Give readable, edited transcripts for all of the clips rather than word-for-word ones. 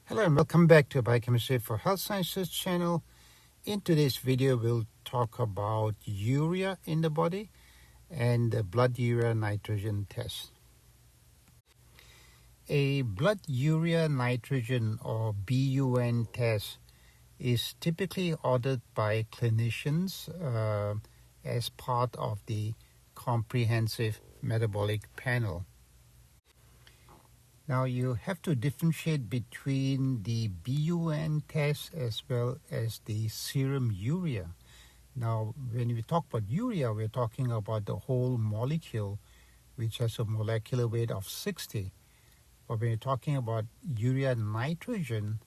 Hello and welcome back to Biochemistry for Health Sciences channel. In today's video, we'll talk about urea in the body and the blood urea nitrogen test. A blood urea nitrogen or BUN test is typically ordered by clinicians as part of the comprehensive metabolic panel. Now you have to differentiate between the BUN test as well as the serum urea. Now when we talk about urea, we're talking about the whole molecule, which has a molecular weight of 60. But when you're talking about urea nitrogen,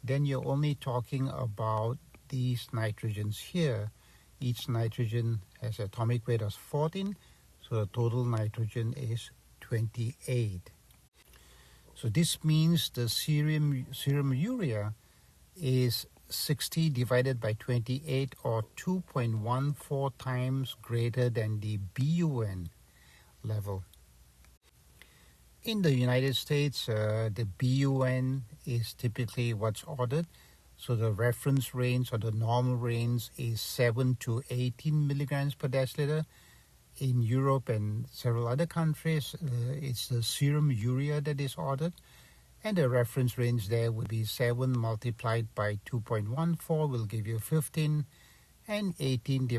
then you're only talking about these nitrogens here. Each nitrogen has an atomic weight of 14, so the total nitrogen is 28. So this means the serum urea is 60 divided by 28 or 2.14 times greater than the BUN level. In the United States, the BUN is typically what's ordered. So the reference range or the normal range is 7 to 18 milligrams per deciliter. In Europe and several other countries, it's the serum urea that is ordered, and the reference range there would be 7 multiplied by 2.14 will give you 15, and 18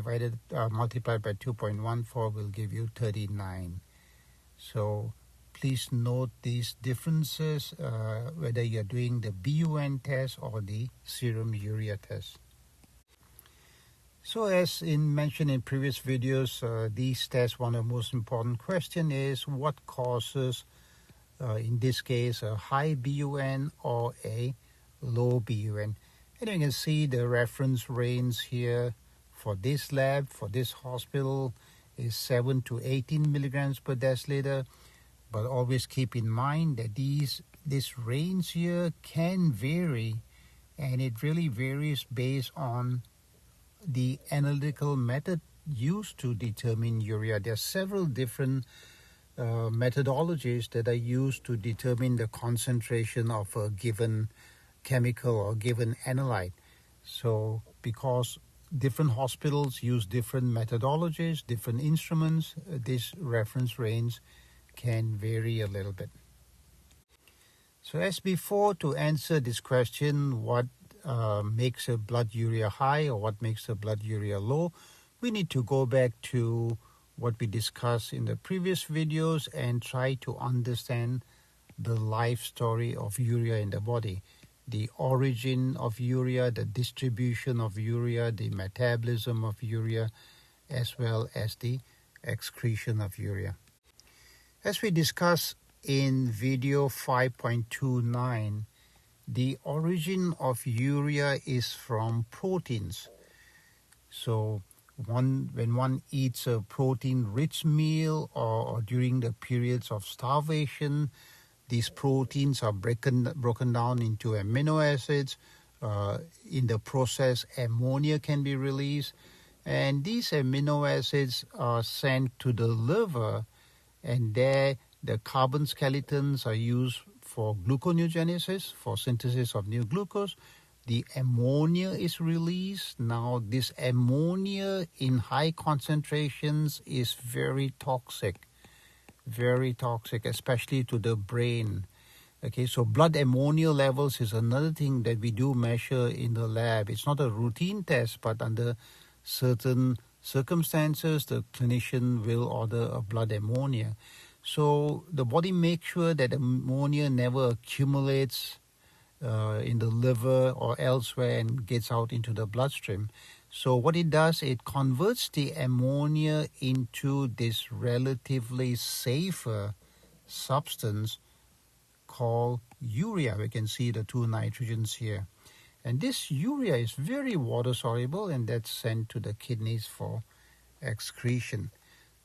multiplied by 2.14 will give you 39. So please note these differences whether you're doing the BUN test or the serum urea test. So as mentioned in previous videos, these tests, one of the most important questions is what causes, in this case, a high BUN or a low BUN. And you can see the reference range here for this lab, for this hospital, is 7 to 18 milligrams per deciliter. But always keep in mind that this range here can vary, and it really varies based on the analytical method used to determine urea. There are several different methodologies that are used to determine the concentration of a given chemical or given analyte. So because different hospitals use different methodologies, different instruments, this reference range can vary a little bit. So as before, to answer this question, what makes a blood urea high or what makes a blood urea low, we need to go back to what we discussed in the previous videos and try to understand the life story of urea in the body. The origin of urea, the distribution of urea, the metabolism of urea, as well as the excretion of urea. As we discussed in video 5.29, the origin of urea is from proteins. So when one eats a protein-rich meal or during the periods of starvation, these proteins are broken down into amino acids. In the process, ammonia can be released, and these amino acids are sent to the liver, and there the carbon skeletons are used for gluconeogenesis, for synthesis of new glucose. The ammonia is released. Now this ammonia in high concentrations is very toxic, especially to the brain. Okay, so blood ammonia levels is another thing that we do measure in the lab. It's not a routine test, but under certain circumstances, the clinician will order a blood ammonia. So the body makes sure that ammonia never accumulates in the liver or elsewhere and gets out into the bloodstream. So what it does, it converts the ammonia into this relatively safer substance called urea. We can see the two nitrogens here. And this urea is very water soluble, and that's sent to the kidneys for excretion.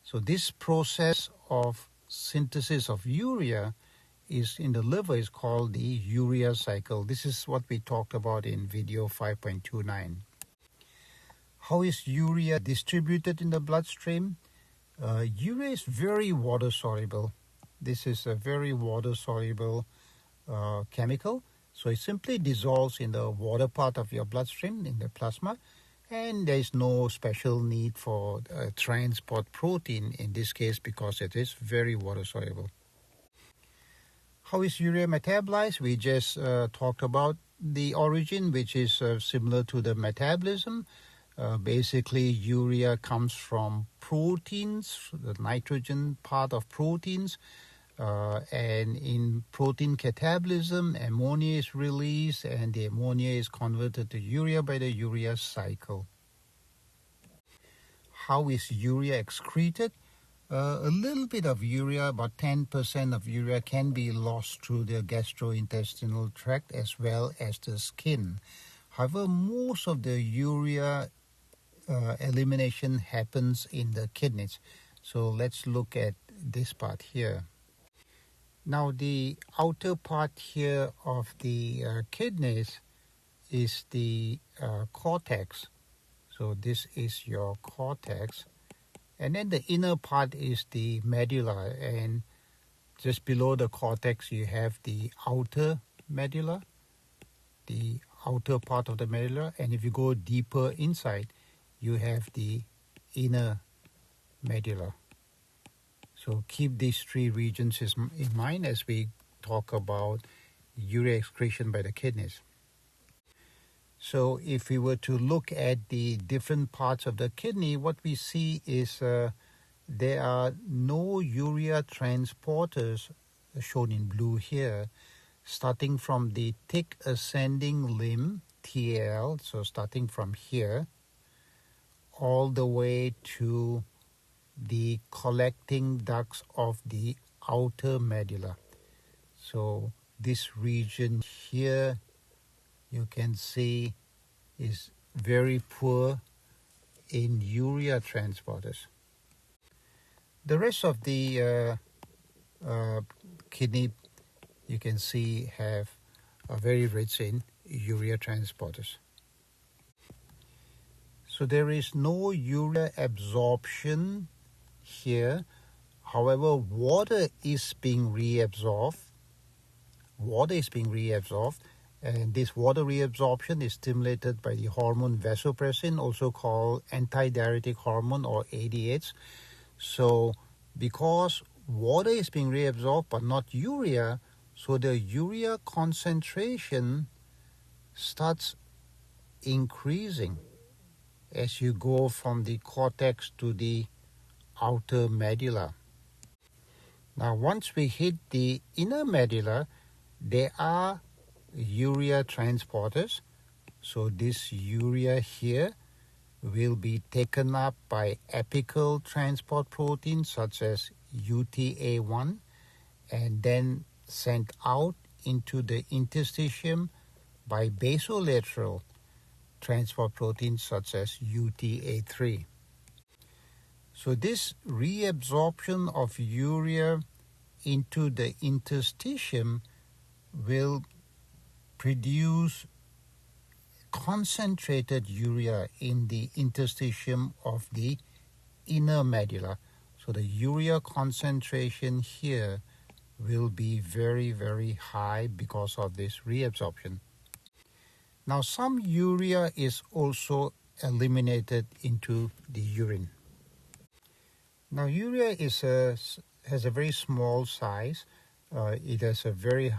So this process of synthesis of urea is in the liver is called the urea cycle. This is what we talked about in video 5.29. How is urea distributed in the bloodstream? Urea is very water soluble. This is a very water soluble chemical, So it simply dissolves in the water part of your bloodstream, in the plasma, and there is no special need for transport protein in this case because it is very water soluble. How is urea metabolized? We just talked about the origin, which is similar to the metabolism. Basically, urea comes from proteins, the nitrogen part of proteins, and in protein catabolism, ammonia is released, and the ammonia is converted to urea by the urea cycle. How is urea excreted? A little bit of urea, about 10% of urea, can be lost through the gastrointestinal tract as well as the skin. However, most of the urea elimination happens in the kidneys. So let's look at this part here. Now, the outer part here of the kidneys is the cortex. So this is your cortex. And then the inner part is the medulla. And just below the cortex, you have the outer medulla, the outer part of the medulla. And if you go deeper inside, you have the inner medulla. So keep these three regions in mind as we talk about urea excretion by the kidneys. So if we were to look at the different parts of the kidney, what we see is there are no urea transporters shown in blue here, starting from the thick ascending limb, TAL, so starting from here, all the way to the collecting ducts of the outer medulla. So this region here, you can see, is very poor in urea transporters. The rest of the kidney, you can see, are very rich in urea transporters. So there is no urea absorption here. However, water is being reabsorbed. And this water reabsorption is stimulated by the hormone vasopressin, also called antidiuretic hormone or ADH. So because water is being reabsorbed but not urea, so the urea concentration starts increasing as you go from the cortex to the outer medulla. Now, once we hit the inner medulla, there are urea transporters. So this urea here will be taken up by apical transport proteins such as UTA1 and then sent out into the interstitium by basolateral transport proteins such as UTA3. So this reabsorption of urea into the interstitium will produce concentrated urea in the interstitium of the inner medulla. So the urea concentration here will be very, very high because of this reabsorption. Now, some urea is also eliminated into the urine. Now, urea has a very small size. It has a very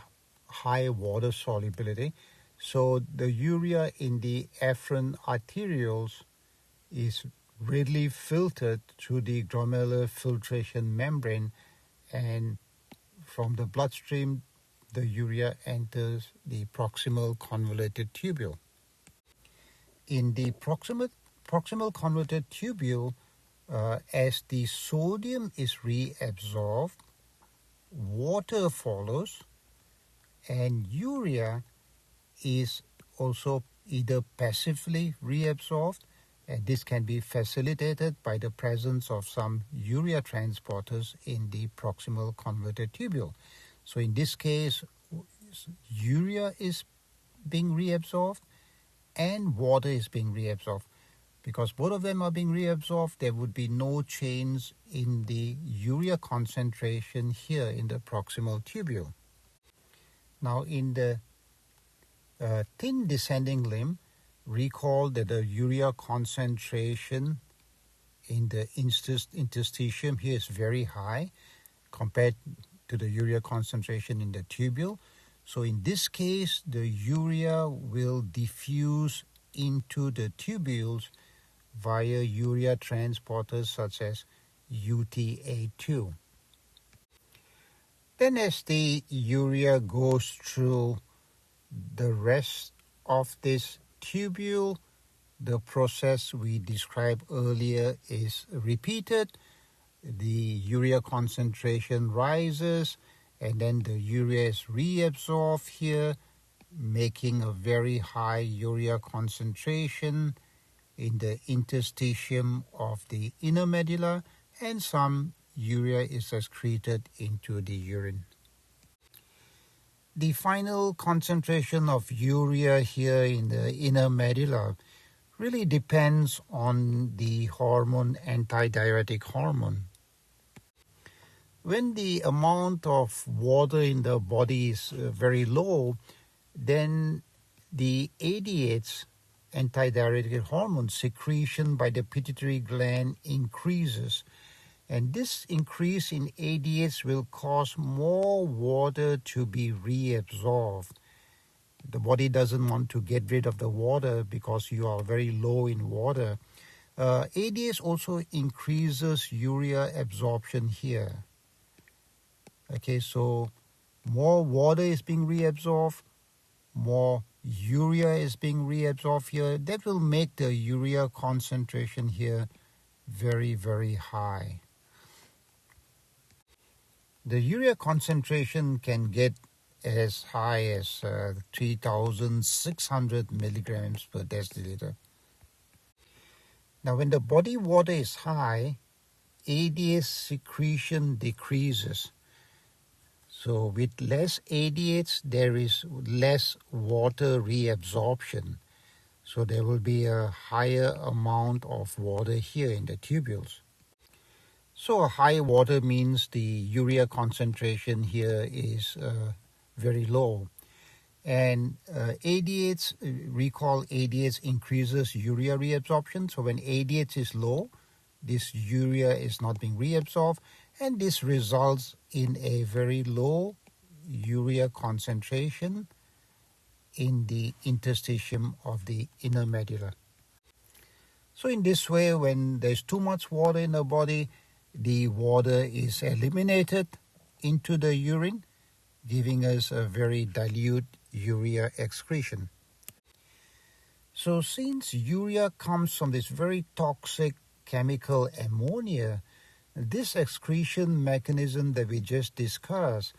high water solubility. So the urea in the afferent arterioles is readily filtered through the glomerular filtration membrane, and from the bloodstream, the urea enters the proximal convoluted tubule. In the proximal convoluted tubule, as the sodium is reabsorbed, water follows, and urea is also either passively reabsorbed, and this can be facilitated by the presence of some urea transporters in the proximal convoluted tubule. So in this case, urea is being reabsorbed and water is being reabsorbed. Because both of them are being reabsorbed, there would be no change in the urea concentration here in the proximal tubule. Now, in the Thin descending limb, recall that the urea concentration in the interstitium here is very high compared to the urea concentration in the tubule. So in this case, the urea will diffuse into the tubules via urea transporters such as UTA2. Then as the urea goes through the rest of this tubule, the process we described earlier is repeated. The urea concentration rises, and then the urea is reabsorbed here, making a very high urea concentration in the interstitium of the inner medulla, and some urea is excreted into the urine. The final concentration of urea here in the inner medulla really depends on the hormone, antidiuretic hormone. When the amount of water in the body is very low, then the ADH, antidiuretic hormone secretion by the pituitary gland increases. And this increase in ADH will cause more water to be reabsorbed. The body doesn't want to get rid of the water because you are very low in water. ADH also increases urea absorption here. Okay, so more water is being reabsorbed, more urea is being reabsorbed here. That will make the urea concentration here very, very high. The urea concentration can get as high as 3,600 milligrams per deciliter. Now, when the body water is high, ADH secretion decreases. So with less ADH, there is less water reabsorption. So there will be a higher amount of water here in the tubules. So a high water means the urea concentration here is very low. And ADH, recall ADH increases urea reabsorption. So when ADH is low, this urea is not being reabsorbed, and this results in a very low urea concentration in the interstitium of the inner medulla. So in this way, when there's too much water in the body, the water is eliminated into the urine, giving us a very dilute urea excretion. So since urea comes from this very toxic chemical ammonia, this excretion mechanism that we just discussed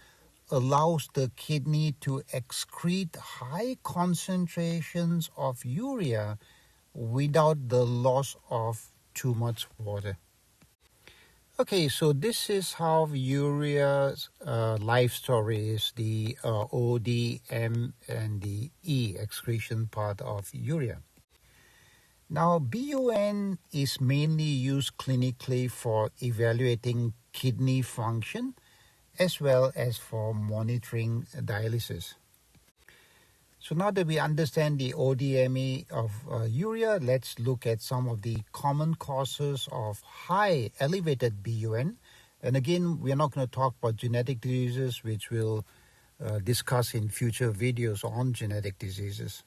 allows the kidney to excrete high concentrations of urea without the loss of too much water. Okay, so this is how urea's life story is, the O, D, M, and the E excretion part of urea. Now, BUN is mainly used clinically for evaluating kidney function as well as for monitoring dialysis. So now that we understand the ODME of urea, let's look at some of the common causes of high elevated BUN. And again, we are not going to talk about genetic diseases, which we'll discuss in future videos on genetic diseases.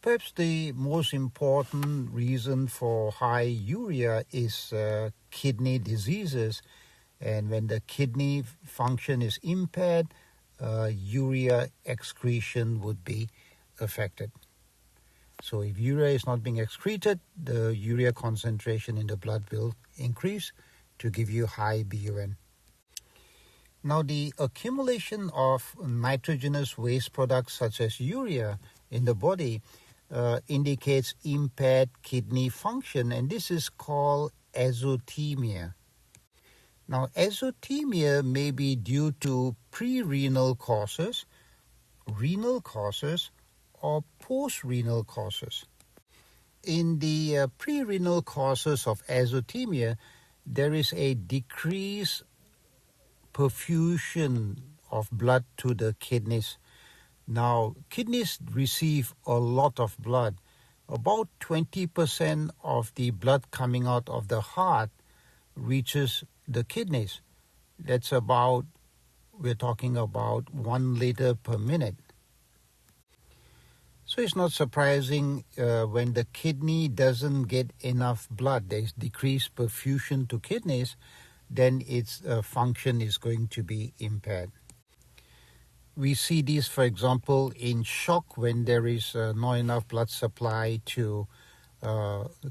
Perhaps the most important reason for high urea is kidney diseases. And when the kidney function is impaired, urea excretion would be affected. So if urea is not being excreted, the urea concentration in the blood will increase to give you high BUN. Now, the accumulation of nitrogenous waste products such as urea in the body indicates impaired kidney function, and this is called azotemia. Now, azotemia may be due to pre-renal causes, renal causes, or post-renal causes. In the pre-renal causes of azotemia, there is a decreased perfusion of blood to the kidneys. Now, kidneys receive a lot of blood. About 20% of the blood coming out of the heart reaches the kidneys. That's about, we're talking about 1 liter per minute. So it's not surprising when the kidney doesn't get enough blood, there's decreased perfusion to kidneys, then its function is going to be impaired. We see this, for example, in shock when there is not enough blood supply to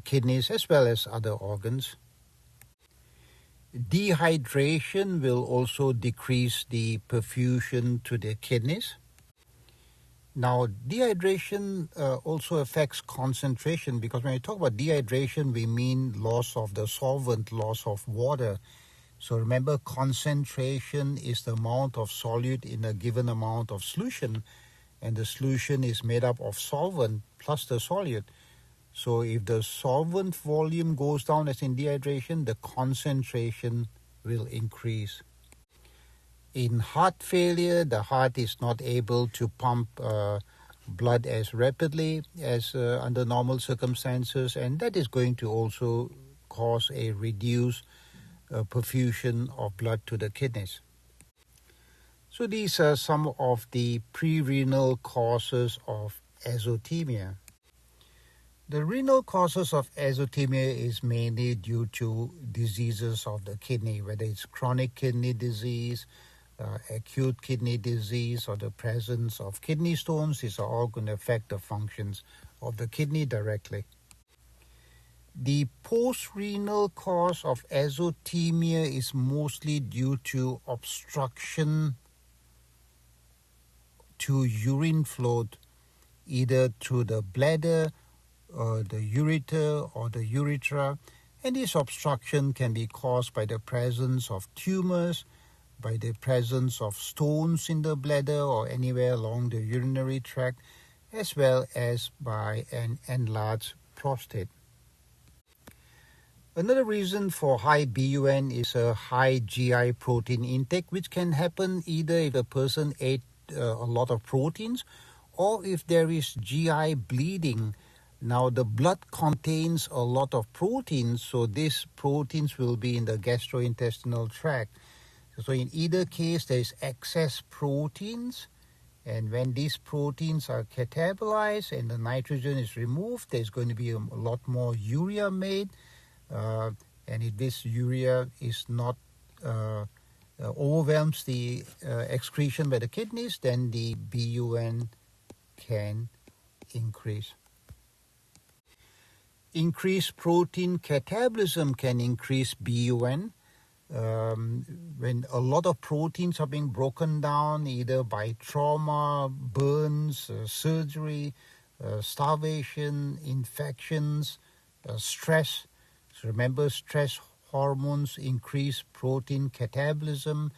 kidneys as well as other organs. Dehydration will also decrease the perfusion to the kidneys. Now, dehydration also affects concentration, because when we talk about dehydration, we mean loss of the solvent, loss of water. So remember, concentration is the amount of solute in a given amount of solution, and the solution is made up of solvent plus the solute. So if the solvent volume goes down as in dehydration, the concentration will increase. In heart failure, the heart is not able to pump blood as rapidly as under normal circumstances, and that is going to also cause a reduced perfusion of blood to the kidneys. So these are some of the pre-renal causes of azotemia. The renal causes of azotemia is mainly due to diseases of the kidney, whether it's chronic kidney disease, acute kidney disease, or the presence of kidney stones. These are all going to affect the functions of the kidney directly. The post-renal cause of azotemia is mostly due to obstruction to urine flow, either through the bladder, the ureter, or the urethra. And this obstruction can be caused by the presence of tumors, by the presence of stones in the bladder or anywhere along the urinary tract, as well as by an enlarged prostate. Another reason for high BUN is a high GI protein intake, which can happen either if a person ate a lot of proteins or if there is GI bleeding. Now, the blood contains a lot of proteins, so these proteins will be in the gastrointestinal tract. So in either case, there is excess proteins, and when these proteins are catabolized and the nitrogen is removed, there's going to be a lot more urea made. And if this urea is not overwhelms the excretion by the kidneys, then the BUN can increase. Increased protein catabolism can increase BUN. When a lot of proteins are being broken down, either by trauma, burns, surgery, starvation, infections, stress. So remember, stress hormones increase protein catabolism,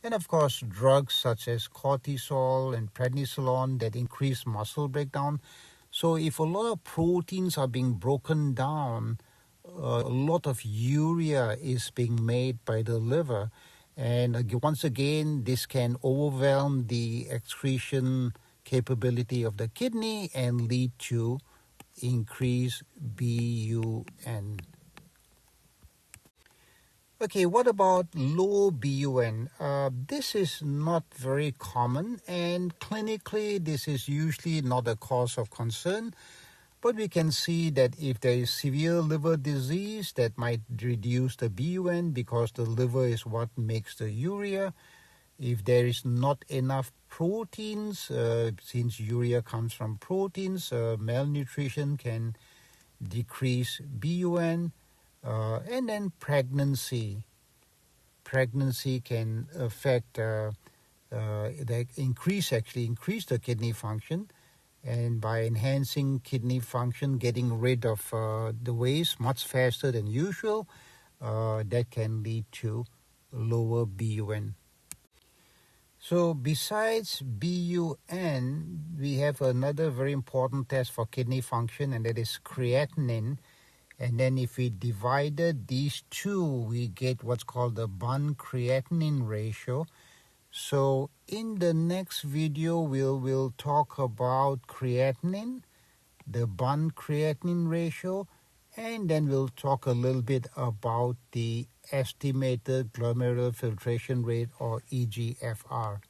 and of course drugs such as cortisol and prednisolone that increase muscle breakdown. So if a lot of proteins are being broken down, a lot of urea is being made by the liver, and once again this can overwhelm the excretion capability of the kidney and lead to increased BUN. Okay, what about low BUN? This is not very common, and clinically this is usually not a cause of concern, but we can see that if there is severe liver disease, that might reduce the BUN because the liver is what makes the urea. If there is not enough proteins, since urea comes from proteins, malnutrition can decrease BUN. And then pregnancy. Pregnancy can affect increase the kidney function, and by enhancing kidney function, getting rid of the waste much faster than usual, that can lead to lower BUN. So besides BUN, we have another very important test for kidney function, and that is creatinine. And then if we divided these two, we get what's called the BUN creatinine ratio. So in the next video, we'll talk about creatinine, the BUN creatinine ratio, and then we'll talk a little bit about the estimated glomerular filtration rate, or EGFR.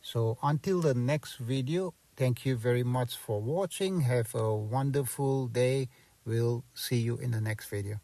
So until the next video, thank you very much for watching. Have a wonderful day. We'll see you in the next video.